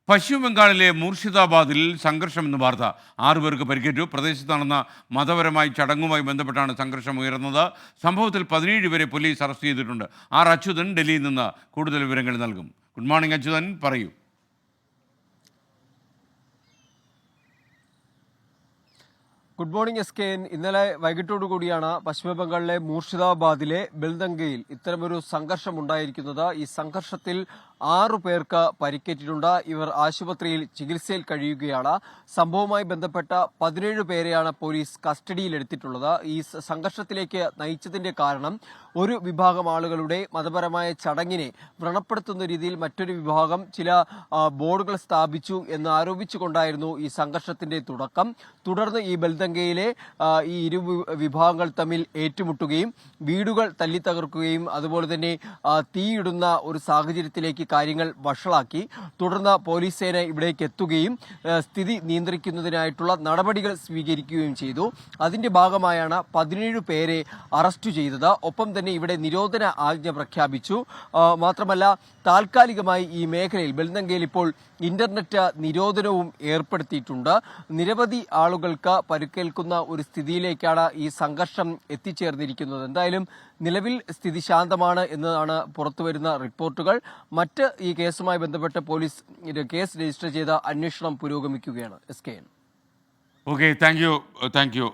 പശ്ചിമ ബംഗാളിലെ മൂർഷിദാബാദിൽ സംഘർഷമെന്ന് വാർത്ത. 6 പേർക്ക് പരിക്കേറ്റു. പ്രദേശത്ത് നടന്ന മതപരമായ ചടങ്ങുമായി ബന്ധപ്പെട്ടാണ് സംഘർഷം ഉയർന്നത്. സംഭവത്തിൽ 17 പേരെ പോലീസ് അറസ്റ്റ് ചെയ്തിട്ടുണ്ട്. അച്യുതൻ ഡൽഹിയിൽ നിന്ന് കൂടുതൽ വിവരങ്ങൾ നൽകും. ഗുഡ് മോർണിംഗ് അച്യുതൻ, പറയൂ. Good morning S K N. ഇന്നലെ വൈകിട്ടോടുകൂടിയാണ് പശ്ചിമ ബംഗാളിലെ മൂർഷിദാബാദിലെ ബെൽദംഗയിൽ ഇത്തരമൊരു സംഘർഷം ഉണ്ടായിരിക്കുന്നത്. ഈ സംഘർഷത്തിൽ 6 പേർക്ക് പരിക്കേറ്റിട്ടുണ്ട്. ഇവർ ആശുപത്രിയിൽ ചികിത്സയിൽ കഴിയുകയാണ്. സംഭവവുമായി ബന്ധപ്പെട്ട 17 പേരെയാണ് പോലീസ് കസ്റ്റഡിയിലെടുത്തിട്ടുള്ളത്. ഈ സംഘർഷത്തിലേക്ക് നയിച്ചതിന്റെ കാരണം ഒരു വിഭാഗം ആളുകളുടെ മതപരമായ ചടങ്ങിനെ വ്രണപ്പെടുത്തുന്ന രീതിയിൽ മറ്റൊരു വിഭാഗം ചില ബോർഡുകൾ സ്ഥാപിച്ചു എന്ന് ആരോപിച്ചുകൊണ്ടായിരുന്നു ഈ സംഘർഷത്തിന്റെ തുടക്കം. തുടർന്ന് ഈ ബെൽദംഗയിലെ ഈ ഇരു വിഭാഗങ്ങൾ തമ്മിൽ ഏറ്റുമുട്ടുകയും വീടുകൾ തല്ലിത്തകർക്കുകയും അതുപോലെ തന്നെ തീയിടുന്ന ഒരു സാഹചര്യത്തിലേക്ക് കാര്യങ്ങൾ വഷളാക്കി. തുടർന്ന് പോലീസ് സേന ഇവിടേക്ക് എത്തുകയും സ്ഥിതി നിയന്ത്രിക്കുന്നതിനായിട്ടുള്ള നടപടികൾ സ്വീകരിക്കുകയും ചെയ്തു. അതിന്റെ ഭാഗമായാണ് 17 പേരെ അറസ്റ്റ് ചെയ്തത്. ഒപ്പം തന്നെ ഇവിടെ നിരോധന ആജ്ഞ പ്രഖ്യാപിച്ചു. മാത്രമല്ല, താൽക്കാലികമായി ഈ മേഖലയിൽ ബെൽദംഗയിൽ ഇപ്പോൾ ഇന്റർനെറ്റ് നിരോധനവും ഏർപ്പെടുത്തിയിട്ടുണ്ട്. നിരവധി ആളുകൾക്ക് പരിക്കേൽക്കുന്ന ഒരു സ്ഥിതിയിലേക്കാണ് ഈ സംഘർഷം എത്തിച്ചേർന്നിരിക്കുന്നത്. എന്തായാലും നിലവിൽ സ്ഥിതി ശാന്തമാണ് എന്നതാണ് പുറത്തുവരുന്ന റിപ്പോർട്ടുകൾ. മറ്റ് ഈ കേസുമായി ബന്ധപ്പെട്ട് പോലീസ് കേസ് രജിസ്റ്റർ ചെയ്ത അന്വേഷണം പുരോഗമിക്കുകയാണ്. S K N. Okay, thank you.